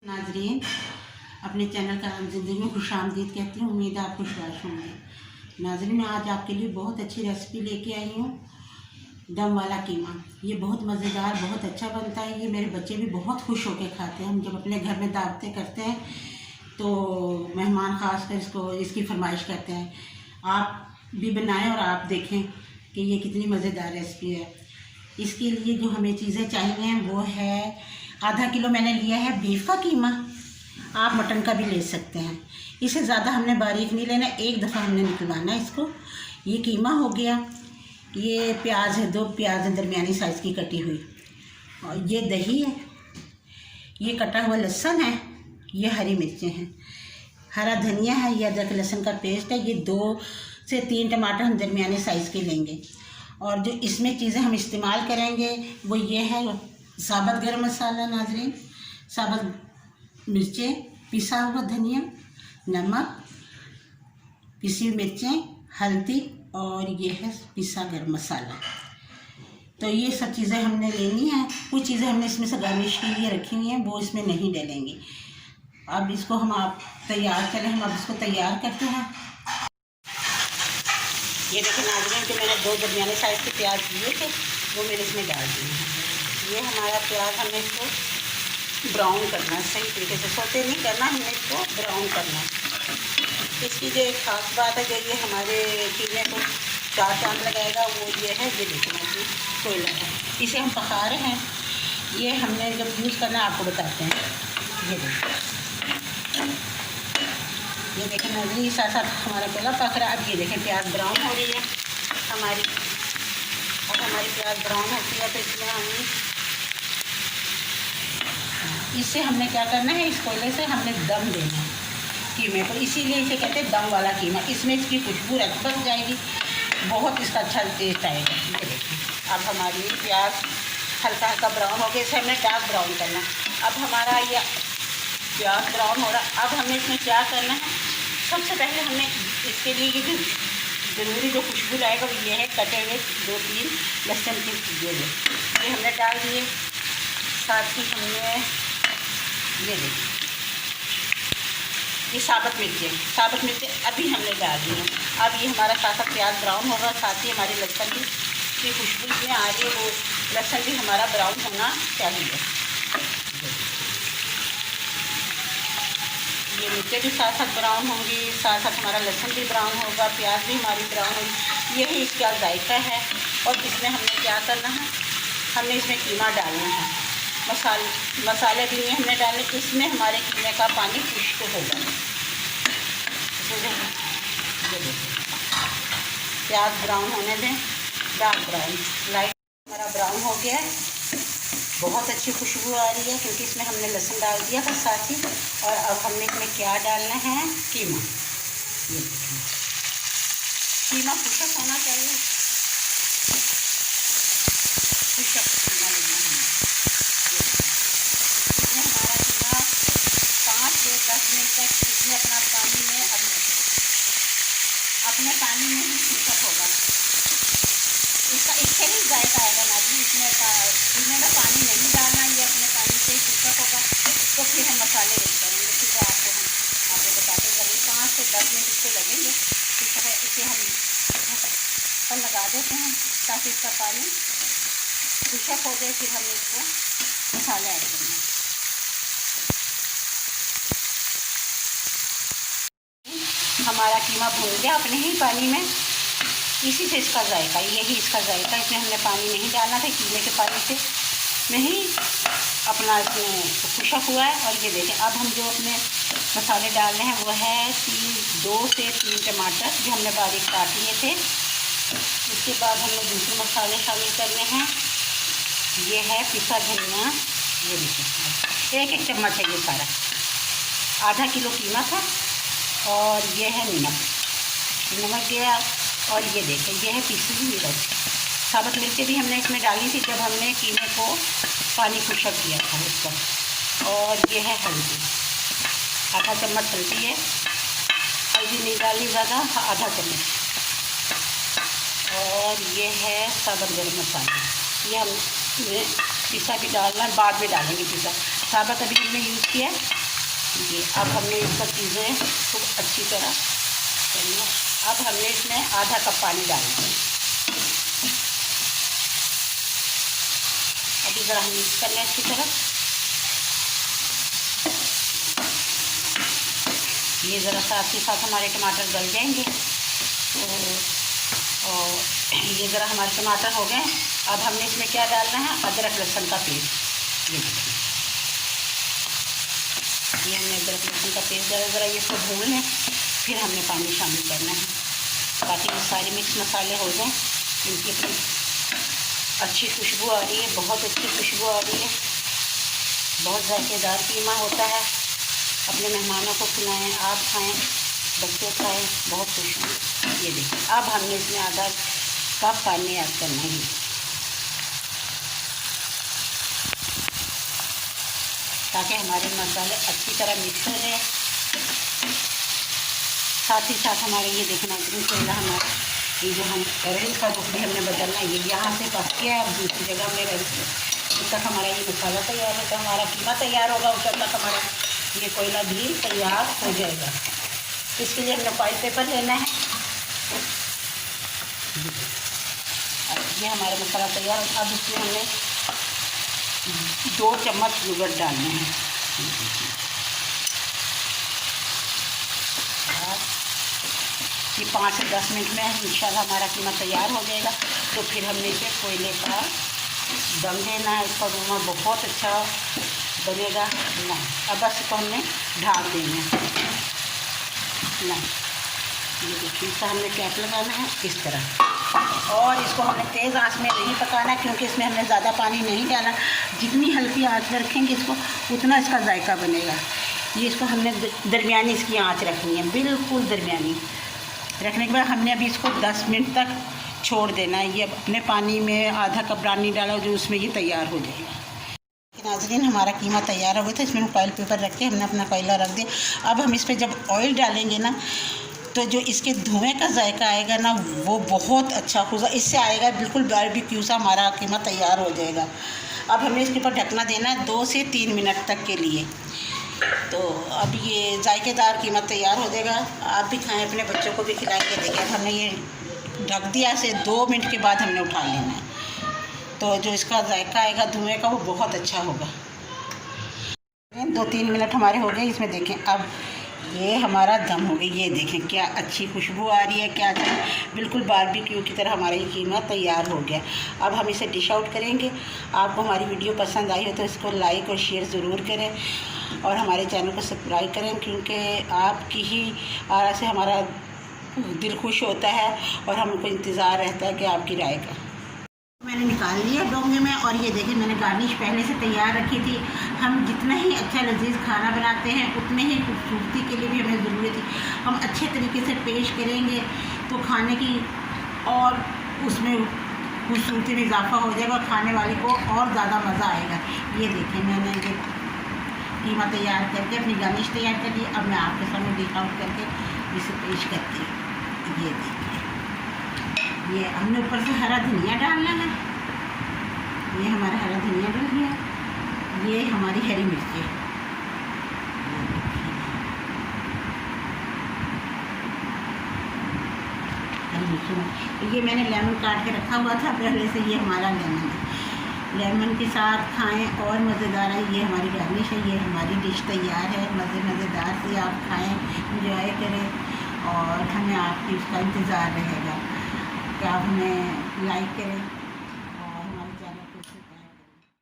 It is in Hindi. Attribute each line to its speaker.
Speaker 1: नाजरीन, अपने चैनल का ज़िंदगी में खुशामदीद कहती हूँ। उम्मीद है आप खुशबाश होंगे। नाजरीन, मैं आज आपके लिए बहुत अच्छी रेसिपी लेके आई हूँ, दम वाला कीमा। ये बहुत मज़ेदार, बहुत अच्छा बनता है। ये मेरे बच्चे भी बहुत खुश होकर खाते हैं। हम जब अपने घर में दावतें करते हैं तो मेहमान ख़ास कर इसकी फरमाइश करते हैं। आप भी बनाएं और आप देखें कि ये कितनी मज़ेदार रेसिपी है। इसके लिए जो हमें चीज़ें चाहिए वो है, आधा किलो मैंने लिया है बीफ का कीमा। आप मटन का भी ले सकते हैं। इसे ज़्यादा हमने बारीक नहीं लेना, एक दफ़ा हमने निकलवाना है इसको। ये कीमा हो गया। ये प्याज है, 2 प्याज है दरमियानी साइज़ की कटी हुई, और ये दही है, ये कटा हुआ लहसुन है, ये हरी मिर्चें हैं, हरा धनिया है, ये अदरक लहसुन का पेस्ट है, ये 2 से 3 टमाटर हम दरमियानी साइज़ के लेंगे। और जो इसमें चीज़ें हम इस्तेमाल करेंगे वो ये है, साबुत गरम मसाला नाजरीन, साबुत मिर्चें, पिसा हुआ धनिया, नमक, पिसी मिर्चें, हल्दी, और ये है पिसा गरम मसाला। तो ये सब चीज़ें हमने लेनी है। कुछ चीज़ें हमने इसमें से गार्निश के लिए रखी हुई हैं, वो इसमें नहीं डालेंगे। अब इसको हम आप तैयार करें, हम अब इसको तैयार करते हैं। ये देखें नाज़रीन कि मैंने 2 दरमियाने साइज़ के प्याज लिए थे, वो मैंने इसमें डाल दिए हैं। ये हमारा प्याज, हमें इसको ब्राउन करना है, सही तरीके से सौते नहीं करना, हमने इसको ब्राउन करना है। इसकी जो एक ख़ास बात है जो ये हमारे कीमे को 4 चांद लगाएगा, वो ये है, ये देखना जी कोयला है, इसे हम पका रहे हैं। ये हमने जब यूज़ करना आपको बताते हैं। ये देखें नाज़रीन, साथ साथ हमारा कोयला पक रहा है। अब ये देखें प्याज ब्राउन हो रही है हमारी। अब हमारी प्याज ब्राउन होती है तो इसमें इससे हमने क्या करना है, इस कोयले से हमने दम देना है कीमे को, इसीलिए इसे कहते हैं दम वाला कीमा। इसमें इसकी खुशबू बन जाएगी, बहुत इसका अच्छा टेस्ट आएगा। ये देखिए अब हमारी प्याज हल्का हल्का ब्राउन हो गया, इसे हमने डार्क ब्राउन करना। अब हमारा ये प्याज ब्राउन हो रहा। अब हमें इसमें क्या करना है, सबसे पहले हमें इसके लिए ये जो ज़रूरी जो खुशबू लाएगा वो ये है, कटे हुए 2-3 लहसुन की ये हमने डाल दिए। साथ ही हमने ये देखिए ये साबुत मिर्चें अभी हमने डाल दी हैं। अब ये हमारा साथ साथ प्याज ब्राउन होगा, साथ ही हमारे लहसुन की खुशबू इसमें आ रही है, वो लहसुन भी हमारा ब्राउन होना चाहिए। ये मिर्चें भी साथ साथ ब्राउन होंगी, साथ साथ हमारा लहसुन भी ब्राउन होगा, प्याज भी हमारी ब्राउन होगी। यही इसका जायका है। और इसमें हमने क्या करना है, हमने इसमें कीमा डालना है। मसाले भी नहीं हमने डाले, इसमें हमारे कीमे का पानी खुश्क होगा। प्याज ब्राउन होने दें, डार्क ब्राउन, लाइट हमारा ब्राउन हो गया है। बहुत अच्छी खुशबू आ रही है क्योंकि इसमें हमने लहसुन डाल दिया था साथ ही। और अब हमने इसमें क्या डालना है, कीमा। ये कीमा खुशक होना चाहिए, खुशक कीमा लेना है। इसमें हमारा कीमा 5 से 10 मिनट तक इसमें अपने पानी में ही खुशक होगा। इससे ही जायका आएगा नाज़रीन। इसमें कीमे में पानी नहीं डालना, ये अपने पानी से ही खुशक होगा। तो फिर हम मसाले ऐड करेंगे, फिर वो आपको बताते चलेंगे। 5 से 10 मिनट इसको लगेंगे। इसे हम ढक्कन लगा देते हैं ताकि इसका पानी खुशक हो जाए। फिर हमने इसको मसाले ऐड करना है। हमारा कीमा भून गया अपने ही पानी में, इसी से इसका जायका, यही इसका जायका। इसमें हमने पानी नहीं डालना था, कीमे के पानी से में ही अपना इसमें खुशक हुआ है। और ये देखें अब हम जो अपने मसाले डाल रहे हैं वो है 2 से 3 टमाटर जो हमने बारीक काट लिए थे। उसके बाद हमने दूसरे मसाले शामिल करने हैं। ये है पिसा धनिया, ये देखिए 1-1 चम्मच है ये सारा। आधा किलो कीमा था। और ये है नमक गया। और ये देखें ये है पिसी हुई मिर्च, साबुत मिर्चें भी हमने इसमें डाली थी जब हमने कीमे को पानी खुशक किया था उसको। और ये है हल्दी, आधा चम्मच हल्दी है, हल्दी नहीं डाली ज़्यादा, आधा चम्मच। और ये है साबुत गरम मसाला, ये हमने पिसा भी डालना, बाद में डालेंगे पिसा। साबुत अभी हमने यूज़ किया। जी अब हमने इन सब चीज़ें खूब अच्छी तरह करेंगे। अब हमने इसमें आधा कप पानी डालना है। अभी ज़रा हम मिक्स कर लें अच्छी तरह। ये ज़रा साथ ही साथ हमारे टमाटर गल जाएंगे। तो और ये ज़रा हमारे टमाटर हो गए। अब हमने इसमें क्या डालना है, अदरक लहसुन का पेस्ट। ये हमने अदरक लहसुन का पेस्ट डाला। ज़रा ये सब भून लें, फिर हमने पानी शामिल करना है ताकि ये सारे मिक्स मसाले हो जाएं। इनकी अपनी अच्छी खुशबू आ रही है, बहुत अच्छी खुशबू आ रही है। बहुत जायकेदार कीमा होता है। अपने मेहमानों को खिलाएं, आप खाएं, बच्चे खाएं, बहुत खुश हों। ये देखिए अब हमने इसमें आधा कप पानी ऐड करना है ताकि हमारे मसाले अच्छी तरह मिक्स हो जाए। साथ ही साथ हमारे ये देखना पहला हमारा ये जो हम रही का भी हमने बदलना है, ये यहाँ से पक गया है। अब दूसरी जगह में जब तक हमारा ये मसाला तैयार होता है, हमारा कीमा तैयार होगा, उस तक हमारा ये कोयला भी तैयार हो जाएगा। इसके लिए हमने फॉइल पेपर लेना है। ये हमारा मसाला तैयार। अब इसमें हमने 2 चम्मच शुगर डालने हैं। ये 5 से 10 मिनट में इंशाल्लाह हमारा कीमा तैयार हो जाएगा। तो फिर हमने इसे कोयले का दम देना है। इसका धुआं बहुत अच्छा बनेगा ना। अब बस इसको हमने ढाक देना है ना। ये देखिए इसका हमने कैप लगाना है इस तरह। और इसको हमने तेज़ आंच में नहीं पकाना क्योंकि इसमें हमने ज़्यादा पानी नहीं डाला। जितनी हल्की आंच में रखेंगे इसको उतना इसका जायका बनेगा। ये इसको हमने दरमियानी इसकी आंच रखनी है, बिल्कुल दरमियानी रखने के बाद हमने अभी इसको 10 मिनट तक छोड़ देना है। ये अपने पानी में आधा कप पानी डाला जो उसमें ये तैयार हो जाएगा। नाज़रीन हमारा कीमा तैयार हो गया था। इसमें फॉइल पेपर रख के हमने अपना कोयला रख दिया। अब हम इस पर जब ऑयल डालेंगे ना तो जो इसके धुएं का जायका आएगा ना वो बहुत अच्छा होगा। इससे आएगा बिल्कुल बारबेक्यू सा हमारा कीमा तैयार हो जाएगा। अब हमें इसके ऊपर ढकना देना है 2 से 3 मिनट तक के लिए। तो अब ये जायकेदार कीमा तैयार हो जाएगा। आप भी खाएं, अपने बच्चों को भी खिलाएंगे। देखिए अब हमने ये ढक दिया से 2 मिनट के बाद हमने उठा लेना है। तो जो इसका जायका आएगा धुएं का वो बहुत अच्छा होगा। 2-3 मिनट हमारे हो गए। इसमें देखें अब ये हमारा दम हो गया। ये देखें क्या अच्छी खुशबू आ रही है, क्या अच्छी बिल्कुल बारबेक्यू की तरह हमारा ये कीमा तैयार हो गया। अब हम इसे डिश आउट करेंगे। आपको हमारी वीडियो पसंद आई हो तो इसको लाइक और शेयर ज़रूर करें और हमारे चैनल को सब्सक्राइब करें क्योंकि आपकी ही आरा से हमारा दिल खुश होता है और हमको इंतज़ार रहता है कि आपकी राय का। मैंने निकाल लिया डोंगे में और ये देखिए मैंने गार्निश पहले से तैयार रखी थी। हम जितना ही अच्छा लजीज खाना बनाते हैं उतने ही खूबसूरती के लिए भी हमें ज़रूरत है। हम अच्छे तरीके से पेश करेंगे तो खाने की और उसमें खूबसूरती में इजाफा हो जाएगा और खाने वाले को और ज़्यादा मज़ा आएगा। ये देखिए मैंने ये कीमा तैयार करके अपनी गार्निश तैयार कर ली। अब मैं आपके सामने डिश आउट करके इसे पेश करती हूँ। ये देखिए ये हमने ऊपर से हरा धनिया डालना है। ये हमारा हरा धनिया डल गया। ये हमारी हरी मिर्ची, ये मैंने लेमन काट के रखा हुआ था पहले से। ये हमारा लेमन है। लेमन के साथ खाएं और मज़ेदार है। ये हमारी गार्निश है। ये हमारी डिश तैयार है। मज़ेदार से आप खाएं, इंजॉय करें और हमें आपकी उसका इंतज़ार रहेगा कि आप हमें लाइक करें।